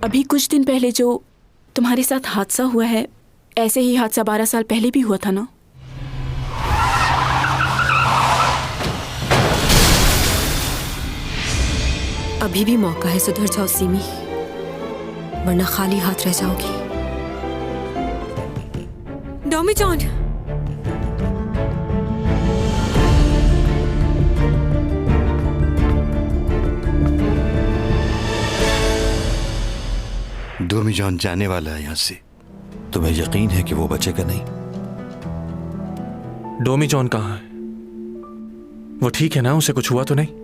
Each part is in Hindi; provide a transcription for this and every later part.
अभी कुछ दिन पहले जो तुम्हारे साथ हादसा हुआ है, ऐसे ही हादसा 12 साल पहले भी हुआ था ना? अभी भी मौका है, सुधर जाओ सीमी, वरना खाली हाथ रह जाओगी। डॉमी जॉन, डोमी जॉन जाने वाला है यहाँ से। तुम्हें यकीन है कि वो बचेगा नहीं? डोमी जॉन कहाँ है? वो ठीक है ना? उसे कुछ हुआ तो नहीं?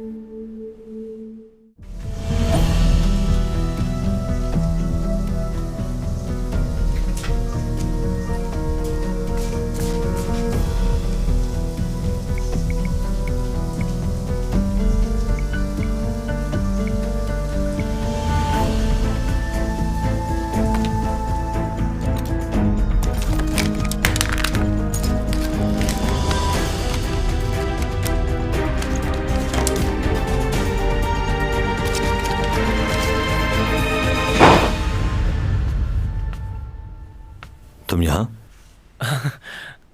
तुम यहां?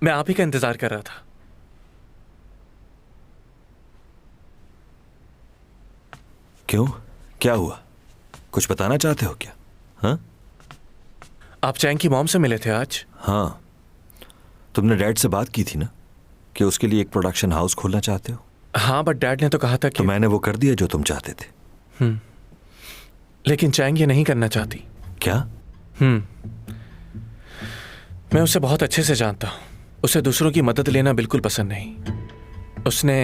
मैं आप ही का इंतजार कर रहा था। क्यों, क्या हुआ? कुछ बताना चाहते हो क्या? हाँ? आप चैंग की मॉम से मिले थे आज? हाँ, तुमने डैड से बात की थी ना कि उसके लिए एक प्रोडक्शन हाउस खोलना चाहते हो? हाँ, बट डैड ने तो कहा था कि... तो मैंने वो कर दिया जो तुम चाहते थे। लेकिन चैंग ये नहीं करना चाहती। क्या? मैं उसे बहुत अच्छे से जानता हूँ। उसे दूसरों की मदद लेना बिल्कुल पसंद नहीं। उसने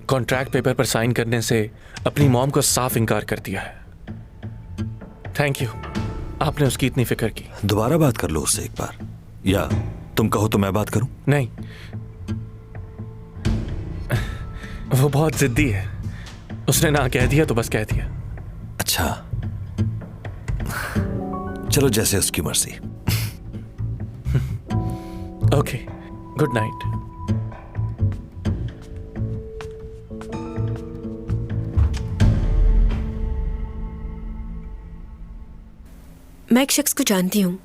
कॉन्ट्रैक्ट पेपर पर साइन करने से अपनी मॉम को साफ इनकार कर दिया है। थैंक यू, आपने उसकी इतनी फिक्र की। दोबारा बात कर लो उससे एक बार, या तुम कहो तो मैं बात करूं? नहीं, वो बहुत जिद्दी है। उसने ना कह दिया तो बस कह दिया। अच्छा, चलो जैसे उसकी मर्जी। Okay, good night. मैं एक शख्स को जानती हूँ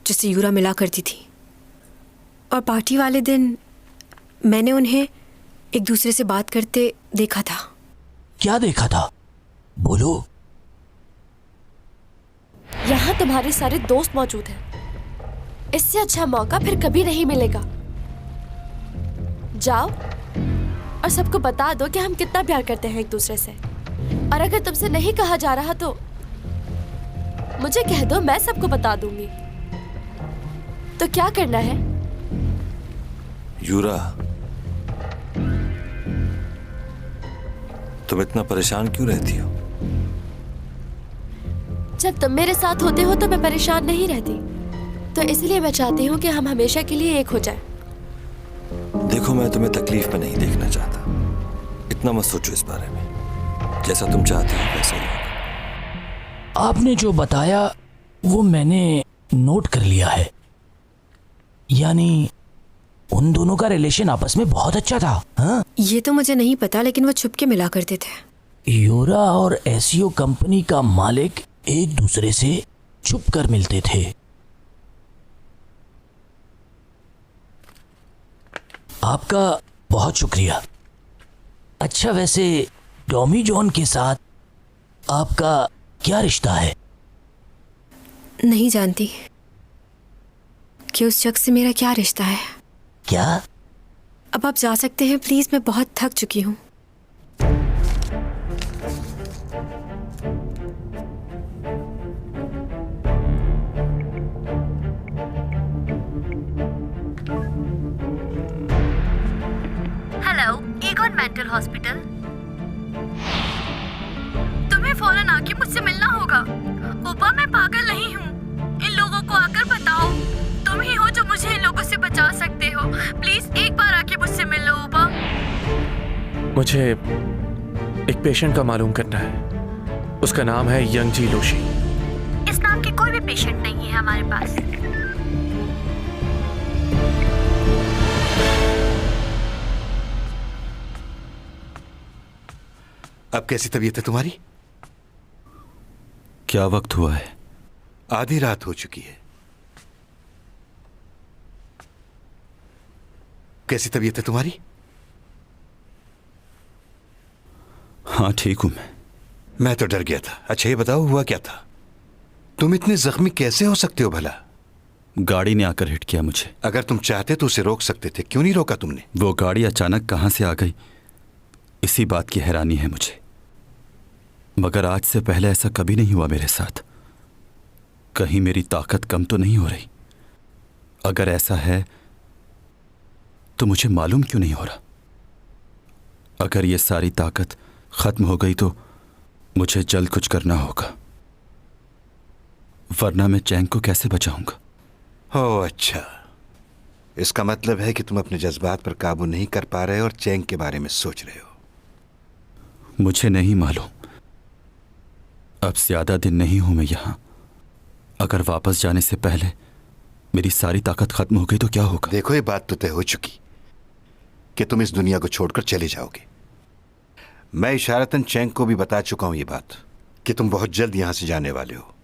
जिससे यूरा मिला करती थी, और पार्टी वाले दिन मैंने उन्हें एक दूसरे से बात करते देखा था। क्या देखा था? बोलो। यहाँ तुम्हारे सारे दोस्त मौजूद हैं। इससे अच्छा मौका फिर कभी नहीं मिलेगा। जाओ और सबको बता दो कि हम कितना प्यार करते हैं एक दूसरे से। और अगर तुमसे नहीं कहा जा रहा तो मुझे कह दो, मैं सबको बता दूंगी। तो क्या करना है? यूरा, तुम इतना परेशान क्यों रहती हो? जब तुम मेरे साथ होते हो तो मैं परेशान नहीं रहती। तो इसलिए मैं चाहती हूँ कि हम हमेशा के लिए एक हो जाएं। देखो, मैं तुम्हें तकलीफ में नहीं देखना चाहता। इतना मत सोचो इस बारे में। जैसा तुम चाहते हो वैसा ही होगा। आपने जो बताया वो मैंने नोट कर लिया है। यानी उन दोनों का रिलेशन आपस में बहुत अच्छा था। हाँ? ये तो मुझे नहीं पता, लेकिन वो छुप के मिला करते थे। यूरा और एसईओ कंपनी का मालिक एक दूसरे से छुप कर मिलते थे। आपका बहुत शुक्रिया। अच्छा, वैसे टॉमी जॉन के साथ आपका क्या रिश्ता है? नहीं जानती कि उस शख्स से मेरा क्या रिश्ता है। क्या? अब आप जा सकते हैं प्लीज, मैं बहुत थक चुकी हूँ। Hello, Egon mental hospital. तुम्हें फौरन आके मुझसे मिलना होगा। ओपा, मैं पागल नहीं हूँ। इन लोगों को आकर बताओ, तुम ही हो जो मुझे इन लोगों से बचा सकते हो। प्लीज एक बार आके मुझसे मिल लो ओपा। मुझे एक पेशेंट का मालूम करना है। उसका नाम है यंग जी लोशी। इस नाम के कोई भी पेशेंट नहीं है हमारे पास। अब कैसी तबीयत है तुम्हारी? क्या वक्त हुआ है? आधी रात हो चुकी है। कैसी तबीयत है तुम्हारी? हाँ ठीक हूं मैं तो डर गया था। अच्छा ये बताओ हुआ क्या था? तुम इतने जख्मी कैसे हो सकते हो भला? गाड़ी ने आकर हिट किया मुझे। अगर तुम चाहते तो उसे रोक सकते थे, क्यों नहीं रोका तुमने? वो गाड़ी अचानक कहां से आ गई, इसी बात की हैरानी है मुझे। मगर आज से पहले ऐसा कभी नहीं हुआ मेरे साथ। कहीं मेरी ताकत कम तो नहीं हो रही? अगर ऐसा है तो मुझे मालूम क्यों नहीं हो रहा? अगर ये सारी ताकत खत्म हो गई तो मुझे जल्द कुछ करना होगा, वरना मैं चैंग को कैसे बचाऊंगा? ओह अच्छा, इसका मतलब है कि तुम अपने जज्बात पर काबू नहीं कर पा रहे और चैंग के बारे में सोच रहे हो। मुझे नहीं मालूम। अब ज्यादा दिन नहीं हूं मैं यहां। अगर वापस जाने से पहले मेरी सारी ताकत खत्म हो गई तो क्या होगा? देखो ये बात तो तय हो चुकी कि तुम इस दुनिया को छोड़कर चले जाओगे। मैं इशारतन चैंग को भी बता चुका हूं ये बात कि तुम बहुत जल्द यहां से जाने वाले हो।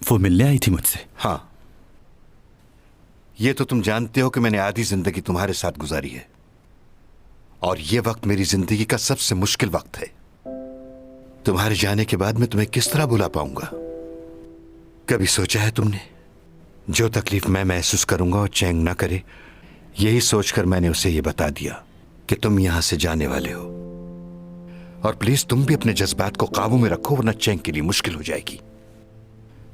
वो मिलने आई थी मुझसे? हाँ, ये तो तुम जानते हो कि मैंने आधी जिंदगी तुम्हारे साथ गुजारी है और ये वक्त मेरी जिंदगी का सबसे मुश्किल वक्त है। तुम्हारे जाने के बाद मैं तुम्हें किस तरह भुला पाऊंगा? कभी सोचा है तुमने जो तकलीफ मैं महसूस करूंगा और चैंग ना करे? यही सोचकर मैंने उसे ये बता दिया कि तुम यहां से जाने वाले हो। और प्लीज तुम भी अपने जज्बात को काबू में रखो, वरना चैंग के लिए मुश्किल हो जाएगी।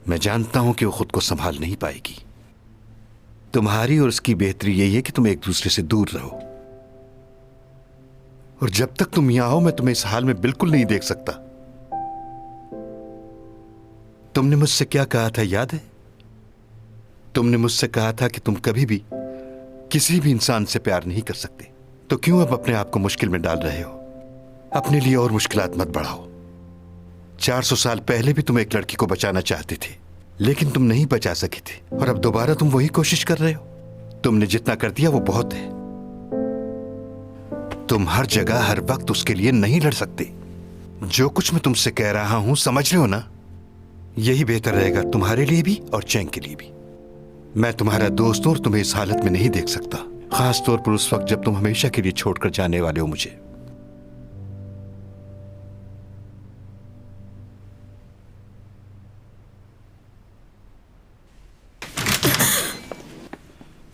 मैं जानता हूं कि वो खुद को संभाल नहीं पाएगी। तुम्हारी और उसकी बेहतरी यही है कि तुम एक दूसरे से दूर रहो। और जब तक तुम यहां हो मैं तुम्हें इस हाल में बिल्कुल नहीं देख सकता। तुमने मुझसे क्या कहा था याद है? तुमने मुझसे कहा था कि तुम कभी भी किसी भी इंसान से प्यार नहीं कर सकते। तो क्यों अब अपने आप को मुश्किल में डाल रहे हो? अपने लिए और मुश्किलात मत बढ़ाओ। 400 साल पहले भी तुम एक लड़की को बचाना चाहते थे, लेकिन तुम नहीं बचा सके थे। और अब दोबारा तुम वही कोशिश कर रहे हो। तुमने जितना कर दिया वो बहुत है। तुम हर जगह हर वक्त उसके लिए नहीं लड़ सकते। जो कुछ मैं तुमसे कह रहा हूं समझ रहे हो ना? यही बेहतर रहेगा तुम्हारे लिए भी और चैंग के लिए भी। मैं तुम्हारा दोस्त हूं और तुम्हें इस हालत में नहीं देख सकता, खास तौर पर उस वक्त जब तुम हमेशा के लिए छोड़कर जाने वाले हो मुझे।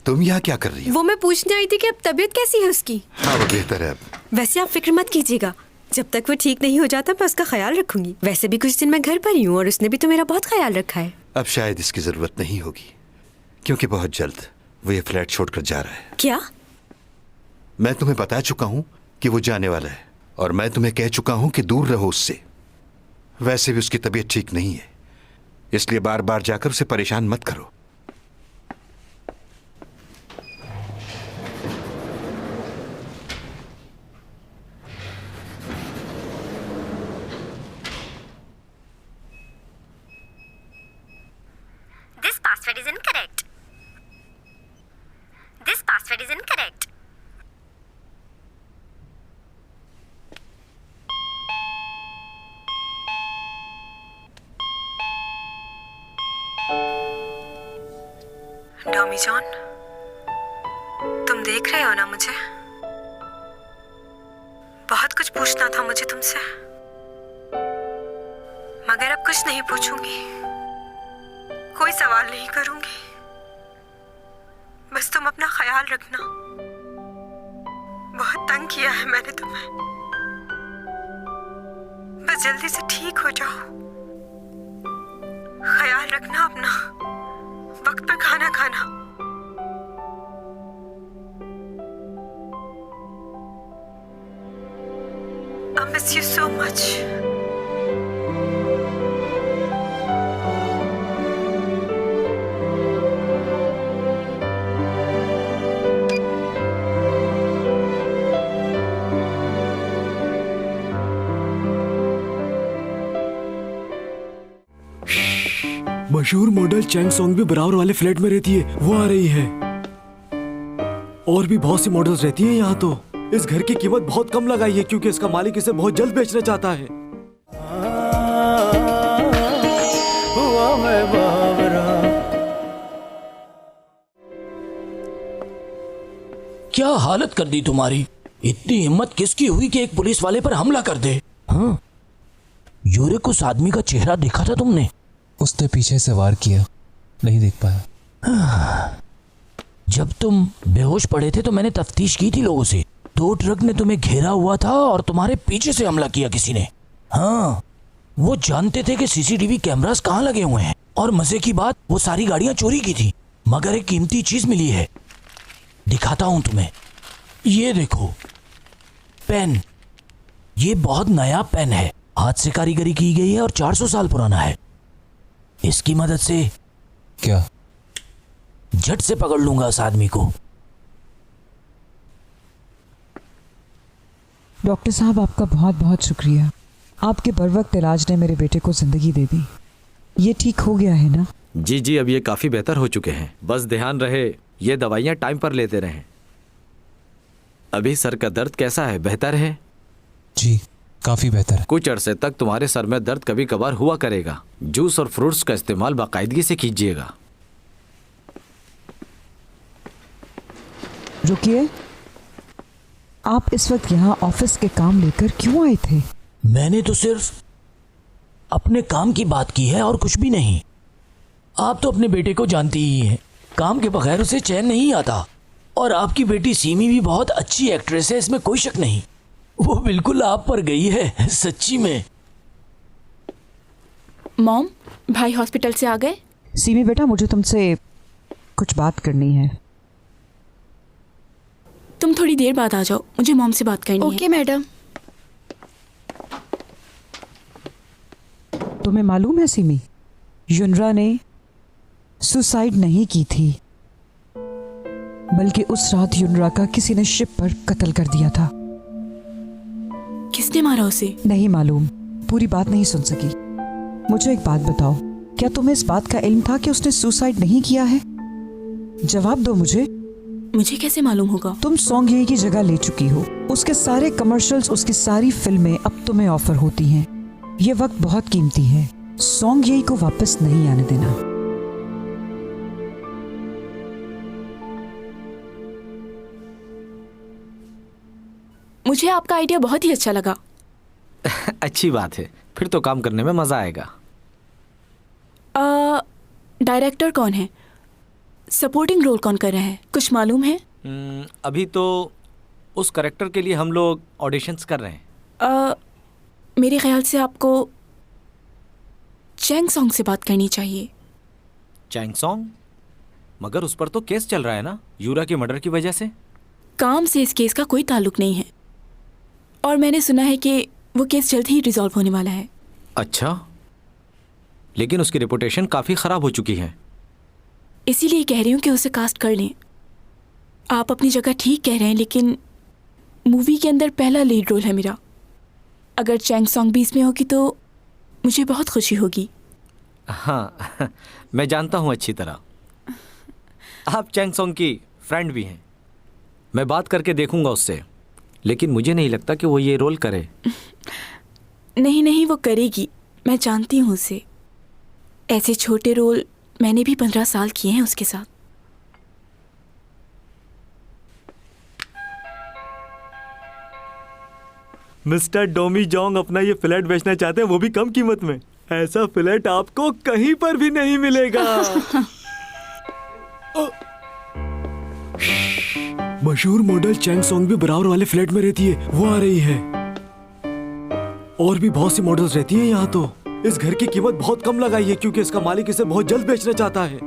तुम यहाँ क्या कर रही हो? वो मैं पूछने आई थी कि अब तबीयत कैसी है उसकी। हाँ वो बेहतर है अब। वैसे आप फिक्र मत कीजिएगा, जब तक वो ठीक नहीं हो जाता मैं उसका ख्याल रखूंगी। वैसे भी कुछ दिन मैं घर पर ही हूँ और उसने भी तो मेरा बहुत ख्याल रखा है। अब शायद इसकी जरूरत नहीं होगी, क्योंकि बहुत जल्द वो ये फ्लैट छोड़कर जा रहा है। क्या? मैं तुम्हें बता चुका हूं कि वो जाने वाला है और मैं तुम्हें कह चुका हूं कि दूर रहो उससे। वैसे भी उसकी तबीयत ठीक नहीं है, इसलिए बार बार जाकर उसे परेशान मत करो। This password is incorrect. This password is incorrect. डॉमी जॉन, तुम देख रहे हो ना मुझे? बहुत कुछ पूछना था मुझे तुमसे, मगर अब कुछ नहीं पूछूंगी, कोई सवाल नहीं करूंगी। बस तुम अपना ख्याल रखना। बहुत तंग किया है मैंने तुम्हें। बस जल्दी से ठीक हो जाओ। ख्याल रखना अपना, वक्त पे खाना खाना। I miss you so much. मशहूर मॉडल चैंग सॉन्ग भी बराबर वाले फ्लैट में रहती है, वो आ रही है। और भी बहुत सी मॉडल्स रहती हैं यहाँ तो। इस घर की कीमत बहुत कम लगाई है क्योंकि इसका मालिक इसे बहुत जल्द बेचना चाहता है। क्या हालत कर दी तुम्हारी। इतनी हिम्मत किसकी हुई कि एक पुलिस वाले पर हमला कर दे। हाँ, यूरिक उस आदमी का चेहरा देखा था तुमने? उसने पीछे से वार किया, नहीं देख पाया। जब तुम बेहोश पड़े थे तो मैंने तफ्तीश की थी लोगों से। 2 ट्रक ने तुम्हें घेरा हुआ था और तुम्हारे पीछे से हमला किया किसी ने। हाँ, वो जानते थे कि सीसीटीवी कैमरास कहाँ लगे हुए हैं, और मजे की बात वो सारी गाड़ियां चोरी की थी, मगर एक कीमती चीज मिली है। दिखाता हूं तुम्हें, ये देखो पेन। ये बहुत नया पेन है, हाथ से कारीगरी की गई है और 400 साल पुराना है। इसकी मदद से क्या? झट से पकड़ लूंगा उस आदमी को। डॉक्टर साहब, आपका बहुत बहुत शुक्रिया। आपके बर वक्त इलाज ने मेरे बेटे को जिंदगी दे दी। ये ठीक हो गया है ना? जी जी, अब ये काफी बेहतर हो चुके हैं। बस ध्यान रहे ये दवाइयाँ टाइम पर लेते रहें। अभी सर का दर्द कैसा है? बेहतर है? जी, काफी बेहतर है। कुछ अरसे तक तुम्हारे सर में दर्द कभी कभार हुआ करेगा। जूस और फ्रूट्स का इस्तेमाल बाकायदगी से कीजिएगा। रुकिए, आप इस वक्त यहाँ ऑफिस के काम लेकर क्यों आए थे? मैंने तो सिर्फ अपने काम की बात की है और कुछ भी नहीं। आप तो अपने बेटे को जानती ही हैं, काम के बगैर उसे चैन नहीं आता। और आपकी बेटी सीमी भी बहुत अच्छी एक्ट्रेस है, इसमें कोई शक नहीं। वो बिल्कुल आप पर गई है, सच्ची में। मॉम, भाई हॉस्पिटल से आ गए? सीमी बेटा, मुझे तुमसे कुछ बात करनी है। तुम थोड़ी देर बाद आ जाओ, मुझे मॉम से बात करनी है। Okay madam. तुम्हें मालूम है सीमी, युनरा ने सुसाइड नहीं की थी, बल्कि उस रात युनरा का किसी ने शिप पर कत्ल कर दिया था। किसने मारा उसे? नहीं मालूम, पूरी बात नहीं सुन सकी। मुझे एक बात बताओ, क्या तुम्हें इस बात का इल्म था कि उसने सुसाइड नहीं किया है? जवाब दो मुझे। मुझे कैसे मालूम होगा? तुम सॉन्ग ये की जगह ले चुकी हो। उसके सारे कमर्शियल्स, उसकी सारी फिल्में अब तुम्हें ऑफर होती हैं। ये वक्त बहुत कीमती है, सॉन्ग यही को वापस नहीं आने देना। मुझे आपका आइडिया बहुत ही अच्छा लगा। अच्छी बात है, फिर तो काम करने में मजा आएगा। डायरेक्टर कौन है? सपोर्टिंग रोल कौन कर रहा है? कुछ मालूम है? अभी तो उस कैरेक्टर के लिए हम लोग ऑडिशंस कर रहे हैं। मेरे ख्याल से आपको चैंग सॉन्ग से बात करनी चाहिए। चैंग सॉन्ग? मगर उस पर तो केस चल रहा है ना, यूरा के मर्डर की वजह से। काम से इस केस का कोई ताल्लुक नहीं है, और मैंने सुना है कि वो केस जल्द ही रिजॉल्व होने वाला है। अच्छा, लेकिन उसकी रेपुटेशन काफ़ी ख़राब हो चुकी है। इसीलिए कह रही हूँ कि उसे कास्ट कर लें। आप अपनी जगह ठीक कह रहे हैं, लेकिन मूवी के अंदर पहला लीड रोल है मेरा। अगर चैंग सॉन्ग भी इसमें होगी तो मुझे बहुत खुशी होगी। हाँ, मैं जानता हूँ अच्छी तरह। आप चैंग सॉन्ग की फ्रेंड भी हैं। मैं बात करके देखूंगा उससे, लेकिन मुझे नहीं लगता कि वो ये रोल करे। नहीं नहीं, वो करेगी, मैं जानती हूँ उसे। ऐसे छोटे रोल मैंने भी 15 साल किए हैं उसके साथ। मिस्टर डोमी जोंग अपना ये फ्लैट बेचना चाहते हैं, वो भी कम कीमत में। ऐसा फ्लैट आपको कहीं पर भी नहीं मिलेगा। मशहूर मॉडल चैंग सॉन्ग भी बराबर वाले फ्लैट में रहती है, वो आ रही है। और भी बहुत सी मॉडल्स रहती हैं यहाँ तो। इस घर की कीमत बहुत कम लगाई है क्योंकि इसका मालिक इसे बहुत जल्द बेचना चाहता है।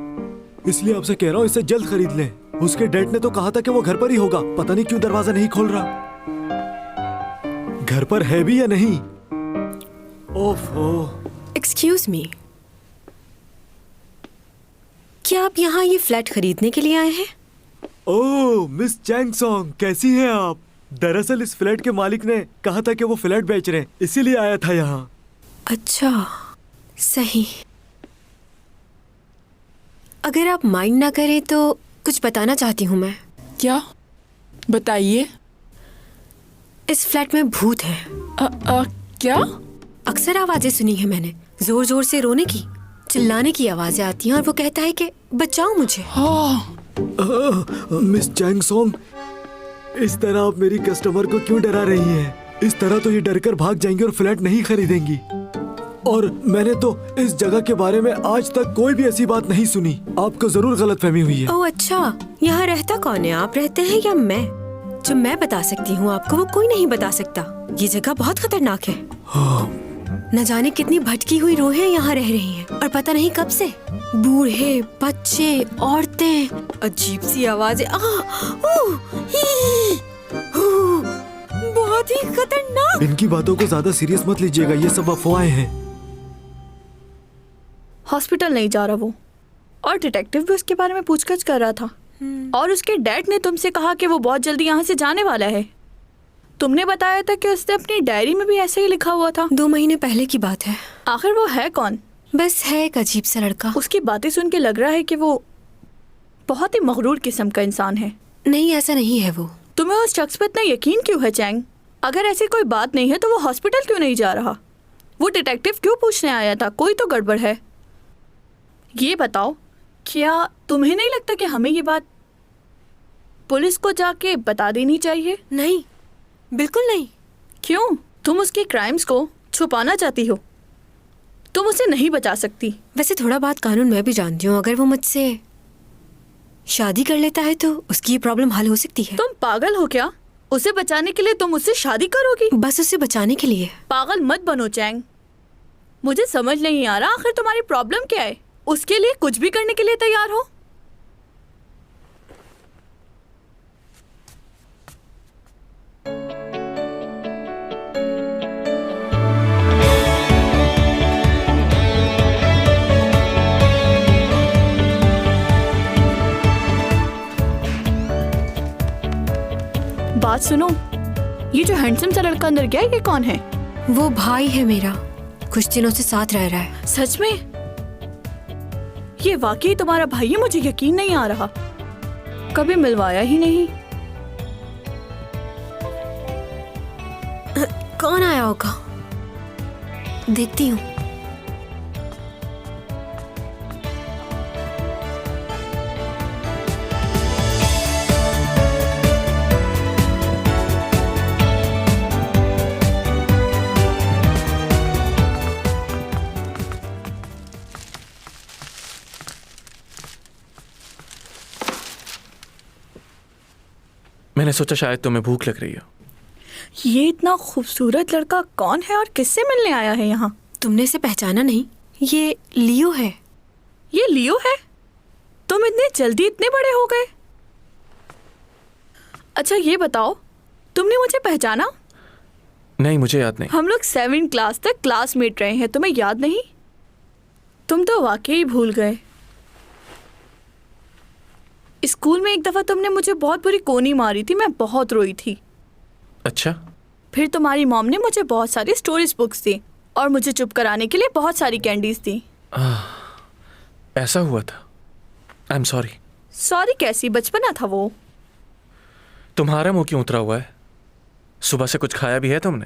इसलिए आपसे कह रहा हूँ, इसे जल्द खरीद लें। उसके डैड ने तो कहा था कि वो घर पर ही होगा, पता नहीं क्यों दरवाजा नहीं खोल रहा। घर पर है भी या नहीं? ओफो। एक्सक्यूज मी, क्या आप यहाँ ये फ्लैट खरीदने के लिए आए हैं? ओह मिस चैंग सॉन्ग, कैसी हैं आप? दरअसल इस फ्लैट के मालिक ने कहा था कि वो फ्लैट बेच रहे हैं, इसीलिए आया था यहाँ। अच्छा, सही। अगर आप माइंड ना करें तो कुछ बताना चाहती हूँ मैं। क्या? बताइए। इस फ्लैट में भूत है। क्या? अक्सर आवाजें सुनी है मैंने, जोर जोर से रोने की, चिल्लाने की आवाजें आती हैं, और वो कहता है कि बचाओ मुझे। मिस चैंग सॉन्ग, इस तरह आप मेरी कस्टमर को क्यों डरा रही हैं? इस तरह तो ये डरकर भाग जाएंगी और फ्लैट नहीं खरीदेंगी। और मैंने तो इस जगह के बारे में आज तक कोई भी ऐसी बात नहीं सुनी। आपको जरूर गलतफहमी हुई है। ओह अच्छा, यहाँ रहता कौन है? आप रहते हैं या मैं? जो मैं बता सकती हूँ आपको वो कोई नहीं बता सकता। ये जगह बहुत खतरनाक है। न जाने कितनी भटकी हुई रूहें यहाँ रह रही हैं और पता नहीं कब से। बूढ़े, बच्चे, औरतें, अजीब सी आवाजें। बहुत ही खतरनाक। इनकी बातों को ज्यादा सीरियस मत लीजिएगा, ये सब अफवाहें हैं। हॉस्पिटल नहीं जा रहा वो, और डिटेक्टिव भी उसके बारे में पूछताछ कर रहा था। और उसके डैड ने तुमसे कहा कि वो बहुत जल्दी यहाँ से जाने वाला है। तुमने बताया था कि उसने अपनी डायरी में भी ऐसे ही लिखा हुआ था। 2 महीने पहले की बात है। आखिर वो है कौन? बस है एक अजीब सा लड़का। उसकी बातें सुन के लग रहा है कि वो बहुत ही मगरूर किस्म का इंसान है। नहीं, ऐसा नहीं है वो। तुम्हें उस शख्स पर इतना यकीन क्यों है चैंग? अगर ऐसी कोई बात नहीं है तो वो हॉस्पिटल क्यों नहीं जा रहा? वो डिटेक्टिव क्यों पूछने आया था? कोई तो गड़बड़ है। ये बताओ, क्या तुम्हें नहीं लगता कि हमें ये बात पुलिस को जाके बता देनी चाहिए? नहीं, बिल्कुल नहीं। क्यों? तुम उसके क्राइम्स को छुपाना चाहती हो। तुम उसे नहीं बचा सकती। वैसे थोड़ा बात कानून मैं भी जानती हूँ। अगर वो मुझसे शादी कर लेता है तो उसकी ये प्रॉब्लम हल हो सकती है। तुम पागल हो क्या? उसे बचाने के लिए तुम उससे शादी करोगी? बस उसे बचाने के लिए। पागल मत बनो चैंग। मुझे समझ नहीं आ रहा आखिर तुम्हारी प्रॉब्लम क्या है। उसके लिए कुछ भी करने के लिए तैयार हो। बात सुनो, ये जो हैंडसम सा लड़का अंदर गया, ये कौन है? वो भाई है मेरा, कुछ दिनों से साथ रह रहा है। सच में? ये वाकई तुम्हारा भाई है? मुझे यकीन नहीं आ रहा। कभी मिलवाया ही नहीं। कौन आया होगा? देखती हूँ। मैंने सोचा शायद तुम्हें भूख लग रही हो। ये इतना खूबसूरत लड़का कौन है और किससे मिलने आया है यहाँ? तुमने इसे पहचाना नहीं? ये लियो है। ये लियो है? तुम इतने जल्दी इतने बड़े हो गए? अच्छा ये बताओ, तुमने मुझे पहचाना? नहीं, मुझे याद नहीं। हम लोग 7th क्लास तक क्लासमेट रहे हैं, तुम्हें याद नहीं? तुम तो वाकई भूल गए। स्कूल में एक दफा तुमने मुझे बहुत बुरी कोनी मारी थी, मैं बहुत रोई थी। अच्छा। फिर तुम्हारी मॉम ने मुझे बहुत सारी स्टोरीज बुक्स दी और मुझे चुप कराने के लिए बहुत सारी कैंडीज दी। ऐसा हुआ था। I am sorry. सॉरी कैसी? बचपना था वो। तुम्हारा मुंह क्यों उतरा हुआ है? सुबह से कुछ खाया भी है तुमने?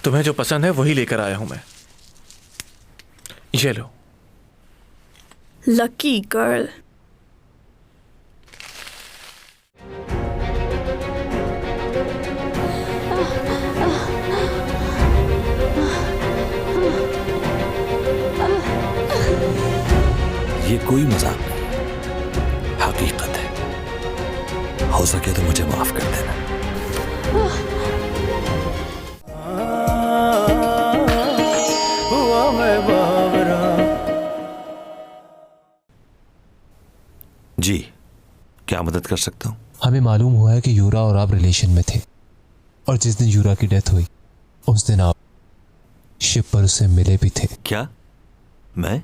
तुम्हें जो पसंद है वही लेकर आया हूं मैं। ये लो। Lucky girl. ये कोई मजाक नहीं, हकीकत है। हो सके तो मुझे माफ कर देना। जी, क्या मदद कर सकता हूँ? हमें मालूम हुआ है कि यूरा और आप रिलेशन में थे, और जिस दिन यूरा की डेथ हुई उस दिन आप शिप पर उससे मिले भी थे। क्या? मैं?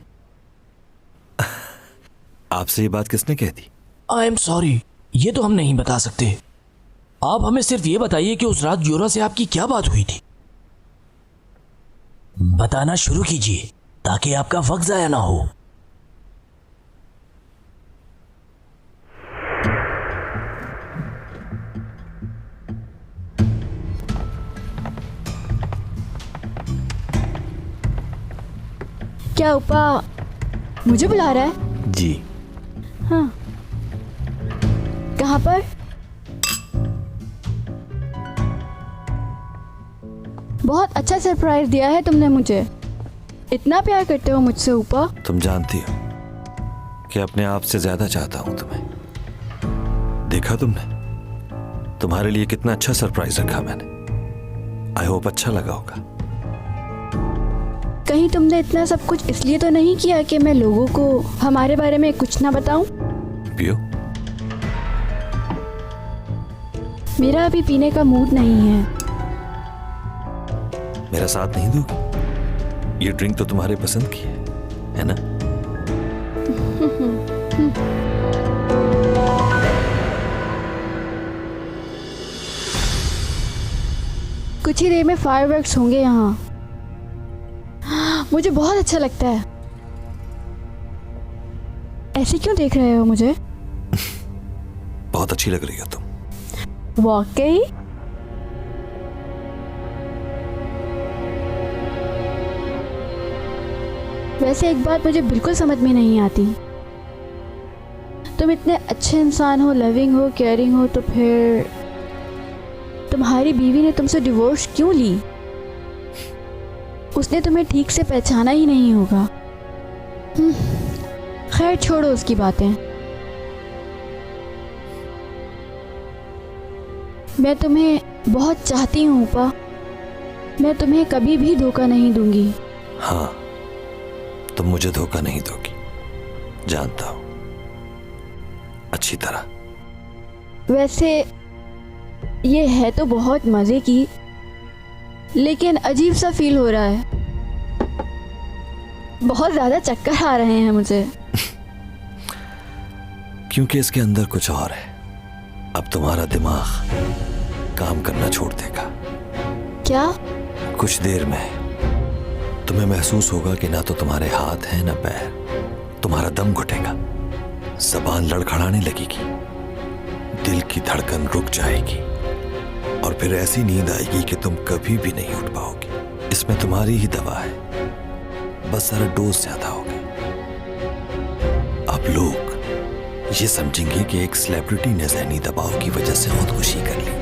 आपसे ये बात किसने कह दी? आई एम सॉरी, ये तो हम नहीं बता सकते। आप हमें सिर्फ ये बताइए कि उस रात यूरा से आपकी क्या बात हुई थी। बताना शुरू कीजिए ताकि आपका वक्त जाया ना हो। क्या उपा मुझे बुला रहा है? जी। हाँ। कहाँ पर? बहुत अच्छा सरप्राइज दिया है तुमने मुझे। इतना प्यार करते हो मुझसे ऊपा? तुम जानती हो कि अपने आप से ज्यादा चाहता हूं तुम्हें। देखा तुमने तुम्हारे लिए कितना अच्छा सरप्राइज रखा मैंने। आई होप अच्छा लगा होगा। कहीं तुमने इतना सब कुछ इसलिए तो नहीं किया कि मैं लोगों को हमारे बारे में कुछ ना बताऊं? पियो। मेरा अभी पीने का मूड नहीं है। मेरा साथ नहीं दोगी? ये ड्रिंक तो तुम्हारे पसंद की है ना? कुछ ही देर में फायरवर्क्स होंगे यहाँ। मुझे बहुत अच्छा लगता है। ऐसे क्यों देख रहे हो मुझे? बहुत अच्छी लग रही हो तुम। वाकई? वैसे एक बात मुझे बिल्कुल समझ में नहीं आती। तुम इतने अच्छे इंसान हो, लविंग हो, केयरिंग हो, तो फिर तुम्हारी बीवी ने तुमसे डिवोर्स क्यों ली? उसने तुम्हें ठीक से पहचाना ही नहीं होगा। खैर छोड़ो उसकी बातें। मैं तुम्हें बहुत चाहती हूँ ऊपा। मैं तुम्हें कभी भी धोखा नहीं दूंगी। हाँ, तुम मुझे धोखा नहीं दोगी, जानता हूं अच्छी तरह। वैसे ये है तो बहुत मजे की, लेकिन अजीब सा फील हो रहा है। बहुत ज्यादा चक्कर आ रहे हैं मुझे। क्योंकि इसके अंदर कुछ और है। अब तुम्हारा दिमाग काम करना छोड़ देगा। क्या? कुछ देर में तुम्हें महसूस होगा कि ना तो तुम्हारे हाथ हैं ना पैर। तुम्हारा दम घुटेगा, जबान लड़खड़ाने लगेगी, दिल की धड़कन रुक जाएगी और फिर ऐसी नींद आएगी कि तुम कभी भी नहीं उठ पाओगे। इसमें तुम्हारी ही दवा है, बस जरा डोज ज्यादा हो गई। अब लोग ये समझेंगे कि एक सेलिब्रिटी ने ज़हनी दबाव की वजह से खुदकुशी कर ली।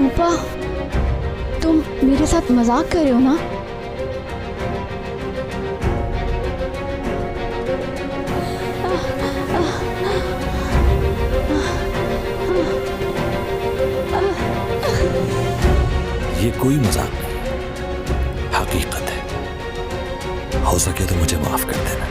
ऊपा, तुम मेरे साथ मजाक कर रहे हो ना? ये कोई मजाक नहीं, हकीकत है। हो सके तो मुझे माफ कर देना।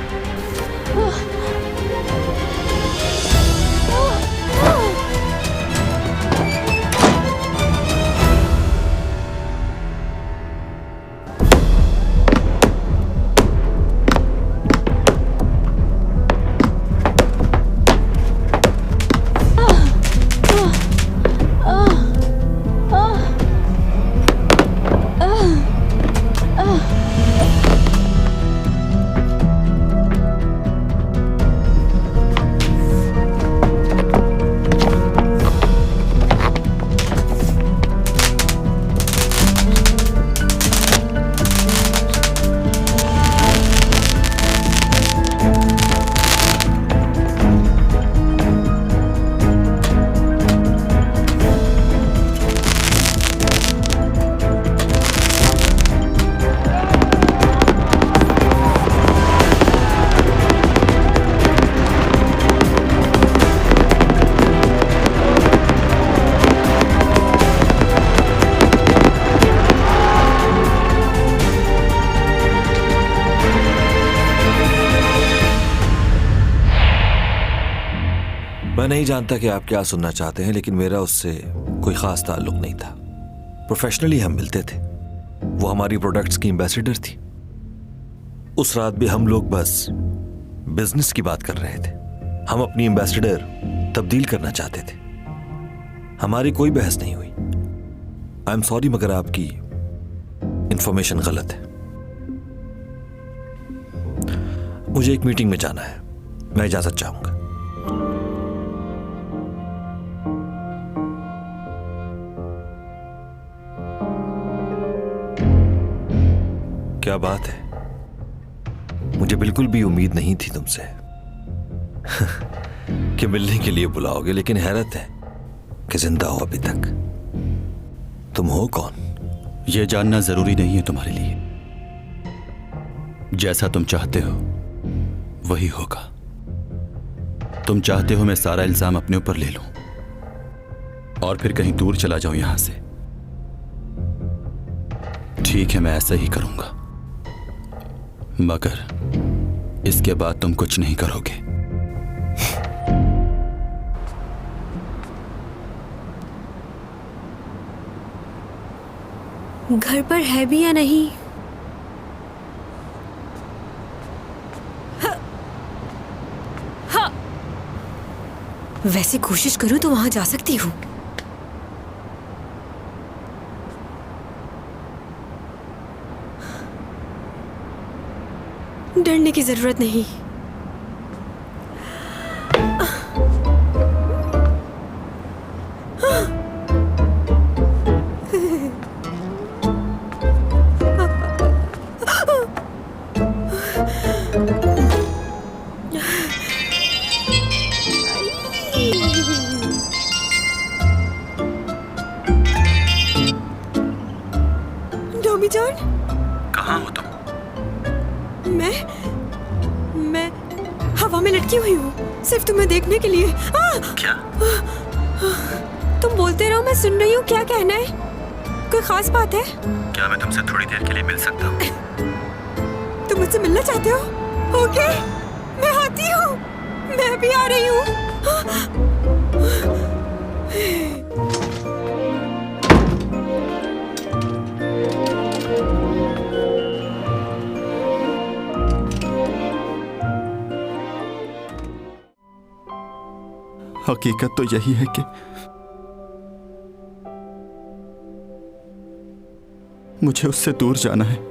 मैं नहीं जानता कि आप क्या सुनना चाहते हैं, लेकिन मेरा उससे कोई खास ताल्लुक नहीं था। प्रोफेशनली हम मिलते थे। वो हमारी प्रोडक्ट्स की एम्बेसडर थी। उस रात भी हम लोग बस बिजनेस की बात कर रहे थे। हम अपनी एम्बेसडर तब्दील करना चाहते थे। हमारी कोई बहस नहीं हुई। आई एम सॉरी, मगर आपकी इंफॉर्मेशन गलत है। मुझे एक मीटिंग में जाना है, मैं इजाजत चाहूंगा। क्या बात है, मुझे बिल्कुल भी उम्मीद नहीं थी तुमसे कि मिलने के लिए बुलाओगे, लेकिन हैरत है कि जिंदा हो अभी तक। तुम हो कौन? यह जानना जरूरी नहीं है तुम्हारे लिए। जैसा तुम चाहते हो वही होगा। तुम चाहते हो मैं सारा इल्जाम अपने ऊपर ले लूं और फिर कहीं दूर चला जाऊं यहां से। ठीक है, मैं ऐसा ही करूंगा, मगर इसके बाद तुम कुछ नहीं करोगे। घर पर है भी या नहीं? वैसे कोशिश करूं तो वहां जा सकती हूँ। डरने की जरूरत नहीं। डॉमी जान, कहाँ हो तुम? मैं हवा में लटकी हुई हूँ, सिर्फ तुम्हें देखने के लिए। क्या? तुम बोलते रहो, मैं सुन रही हूँ। क्या कहना है? कोई खास बात है? क्या मैं तुमसे थोड़ी देर के लिए मिल सकता हूँ? तुम मुझसे मिलना चाहते हो? ओके, मैं आती हूँ। मैं भी आ रही हूँ। हकीकत तो यही है कि मुझे उससे दूर जाना है।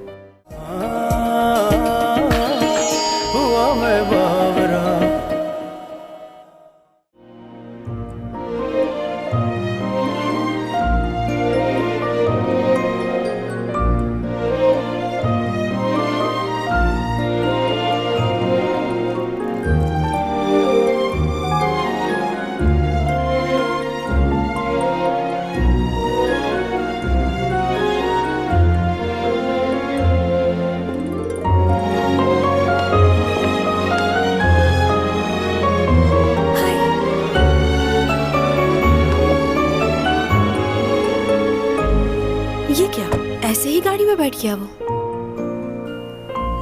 ये क्या, ऐसे ही गाड़ी में बैठ गया वो?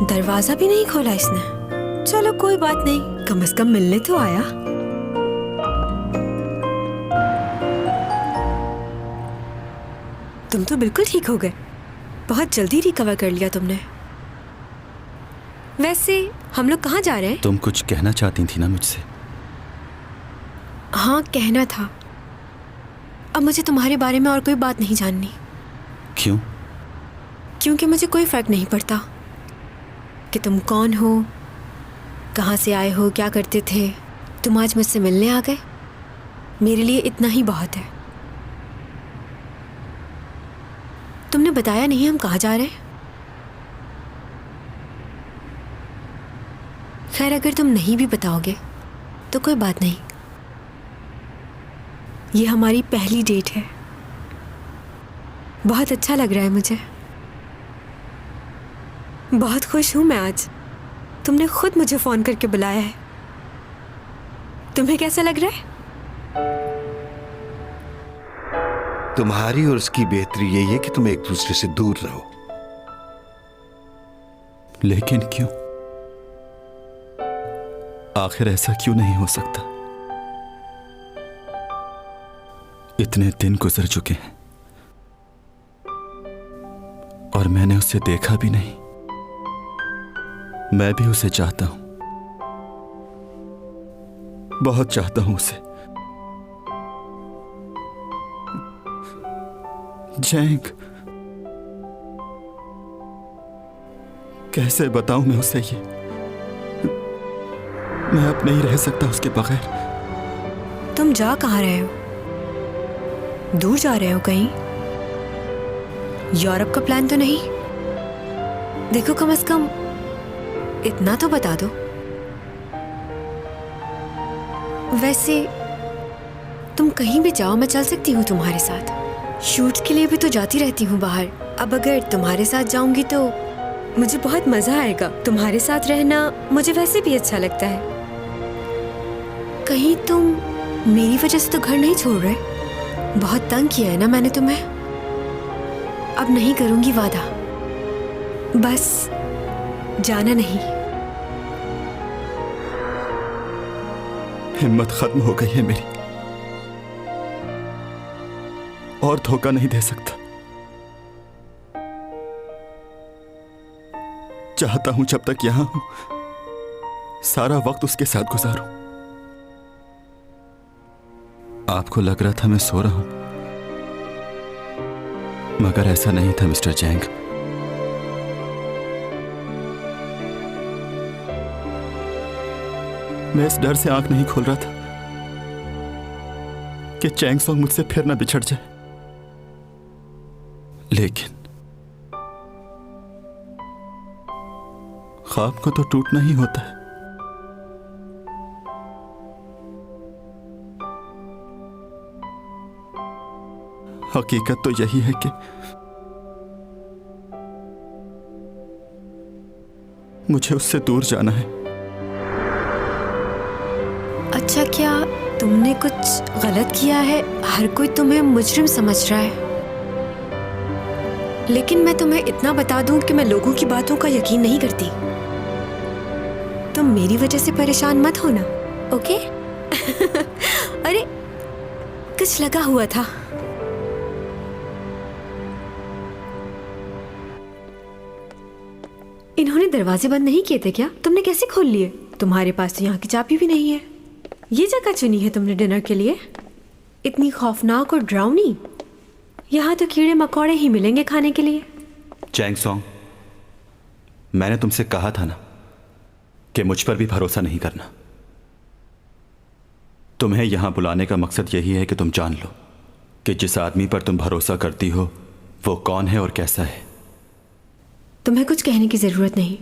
दरवाजा भी नहीं खोला इसने। चलो कोई बात नहीं, कम से कम मिलने तो आया। तुम तो बिल्कुल ठीक हो गए, बहुत जल्दी रिकवर कर लिया तुमने। वैसे हम लोग कहाँ जा रहे हैं? तुम कुछ कहना चाहती थी ना मुझसे? हाँ, कहना था। अब मुझे तुम्हारे बारे में और कोई बात नहीं जाननी। क्यों? क्योंकि मुझे कोई फर्क नहीं पड़ता कि तुम कौन हो, कहाँ से आए हो, क्या करते थे। तुम आज मुझसे मिलने आ गए, मेरे लिए इतना ही बहुत है। तुमने बताया नहीं हम कहाँ जा रहे हैं। खैर, अगर तुम नहीं भी बताओगे तो कोई बात नहीं। ये हमारी पहली डेट है। बहुत अच्छा लग रहा है मुझे। बहुत खुश हूं मैं आज। तुमने खुद मुझे फोन करके बुलाया है। तुम्हें कैसा लग रहा है? तुम्हारी और उसकी बेहतरी यही है कि तुम एक दूसरे से दूर रहो। लेकिन क्यों? आखिर ऐसा क्यों नहीं हो सकता? इतने दिन गुजर चुके हैं और मैंने उसे देखा भी नहीं। मैं भी उसे चाहता हूं, बहुत चाहता हूं उसे। जैंग, कैसे बताऊं मैं उसे ये? मैं अब नहीं रह सकता उसके बगैर। तुम जा कहाँ रहे हो? दूर जा रहे हो कहीं? यूरोप का प्लान तो नहीं? देखो, कम से कम इतना तो बता दो। वैसे तुम कहीं भी जाओ, मैं चल सकती हूँ तुम्हारे साथ। शूट के लिए भी तो जाती रहती हूँ बाहर। अब अगर तुम्हारे साथ जाऊंगी तो मुझे बहुत मजा आएगा। तुम्हारे साथ रहना मुझे वैसे भी अच्छा लगता है। कहीं तुम मेरी वजह से तो घर नहीं छोड़ रहे? बहुत तंग किया है ना मैंने तुम्हें। अब नहीं करूंगी वादा, बस जाना नहीं। हिम्मत खत्म हो गई है मेरी, और धोखा नहीं दे सकता। चाहता हूं जब तक यहां हूं सारा वक्त उसके साथ गुजारूं। आपको लग रहा था मैं सो रहा हूं, मगर ऐसा नहीं था मिस्टर चैंग। मैं इस डर से आंख नहीं खोल रहा था कि चैंग सॉन्ग मुझसे फिर ना बिछड़ जाए, लेकिन ख्वाब को तो टूटना ही होता है। हकीकत तो यही है कि मुझे उससे दूर जाना है। अच्छा, क्या तुमने कुछ गलत किया है? हर कोई तुम्हें मुजरिम समझ रहा है, लेकिन मैं तुम्हें इतना बता दूं कि मैं लोगों की बातों का यकीन नहीं करती। तुम मेरी वजह से परेशान मत होना, ओके? अरे कुछ लगा हुआ था। इन्होंने दरवाजे बंद नहीं किए थे क्या? तुमने कैसे खोल लिए? तुम्हारे पास तो यहाँ की चाबी भी नहीं है। ये जगह चुनी है तुमने डिनर के लिए? इतनी खौफनाक और ड्राउनी। यहाँ तो कीड़े मकोड़े ही मिलेंगे खाने के लिए। चैंग सॉन्ग, मैंने तुमसे कहा था ना कि मुझ पर भी भरोसा नहीं करना। तुम्हें यहां बुलाने का मकसद यही है कि तुम जान लो कि जिस आदमी पर तुम भरोसा करती हो वो कौन है और कैसा है। तुम्हें कुछ कहने की जरूरत नहीं,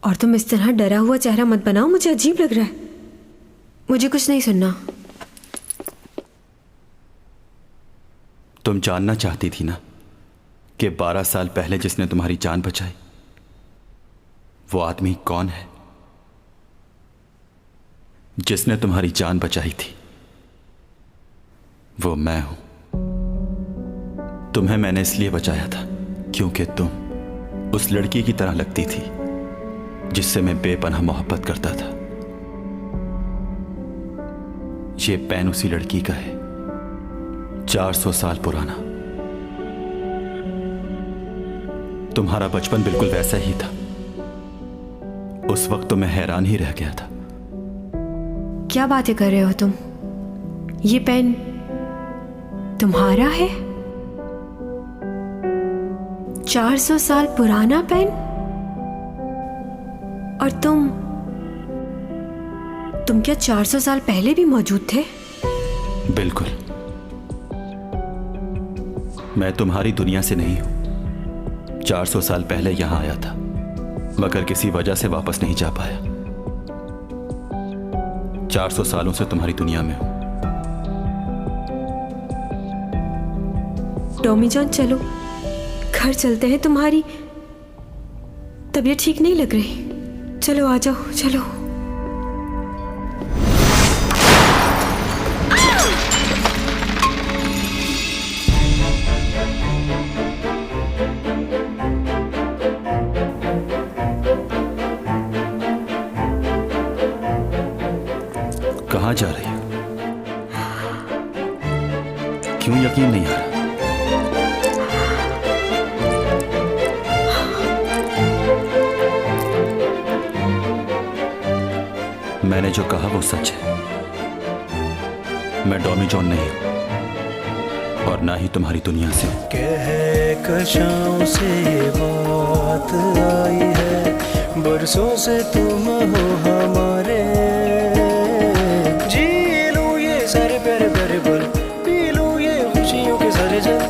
और तुम इस तरह डरा हुआ चेहरा मत बनाओ, मुझे अजीब लग रहा है। मुझे कुछ नहीं सुनना। तुम जानना चाहती थी ना कि 12 साल पहले जिसने तुम्हारी जान बचाई वो आदमी कौन है? जिसने तुम्हारी जान बचाई थी वो मैं हूं। तुम्हें मैंने इसलिए बचाया था क्योंकि तुम उस लड़की की तरह लगती थी जिससे मैं बेपनाह मोहब्बत करता था। ये पेन उसी लड़की का है, 400 साल पुराना। तुम्हारा बचपन बिल्कुल वैसा ही था। उस वक्त तो मैं हैरान ही रह गया था। क्या बातें कर रहे हो तुम? ये पेन तुम्हारा है? 400 साल पुराना पेन? और तुम क्या 400 साल पहले भी मौजूद थे? बिल्कुल। मैं तुम्हारी दुनिया से नहीं हूं। 400 साल पहले यहां आया था, मगर किसी वजह से वापस नहीं जा पाया। 400 सालों से तुम्हारी दुनिया में हूं। टॉमी जॉन, चलो घर चलते हैं। तुम्हारी तबीयत ठीक नहीं लग रही। चलो आ जाओ, चलो। कहां जा रही हो? क्यों यकीन नहीं आ रहा? मैंने जो कहा वो सच है। मैं टॉमी जॉन नहीं हूं, और ना ही तुम्हारी दुनिया से। कहकशां से बात आई है, बरसों से तुम हो हमारे। जी लूं ये सारे प्यारे प्यारे पल, पी लूं ये खुशियों के सारे जल।